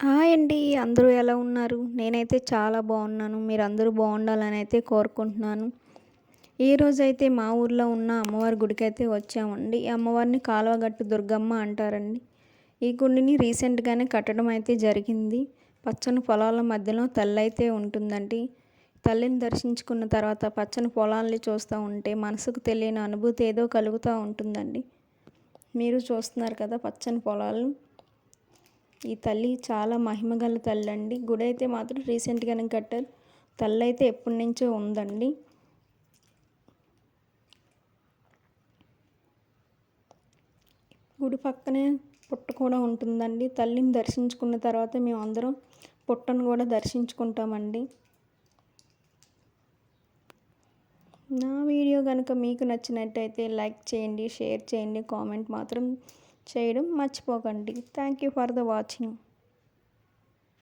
Hi అండి. అందరూ ఎలా ఉన్నారు? నేనైతే చాలా బాగున్నాను. మీరందరూ బాగుండాలని అయితే కోరుకుంటున్నాను. ఈరోజైతే మా ఊర్లో ఉన్న అమ్మవారి గుడికైతే వచ్చామండి. ఈ అమ్మవారిని కాలువగట్టు దుర్గమ్మ అంటారండి. ఈ గుడిని రీసెంట్‌గానే కట్టడం అయితే జరిగింది. పచ్చని పొలాల మధ్యలో తల్లయితే ఉంటుందండి. తల్లిని దర్శించుకున్న తర్వాత పచ్చని పొలాల్ని చూస్తూ ఉంటే మనసుకు తెలియని అనుభూతి ఏదో కలుగుతూ ఉంటుందండి. మీరు చూస్తున్నారు కదా పచ్చని పొలాలు. ఈ తల్లి చాలా మహిమగల తల్లండి. గుడైతే మాత్రం రీసెంట్‌గానే కట్టారు. తల్లైతే ఎప్పటినుంచో ఉందండి. గుడి పక్కనే పుట్ట కూడా ఉంటుందండి. తల్లిని దర్శించుకున్న తర్వాత మేమందరం పుట్టను కూడా దర్శించుకుంటామండి. నా వీడియో కనుక మీకు నచ్చినట్టయితే లైక్ చేయండి, షేర్ చేయండి, కామెంట్ మాత్రం చేయడం మర్చిపోకండి. Thank you for the watching.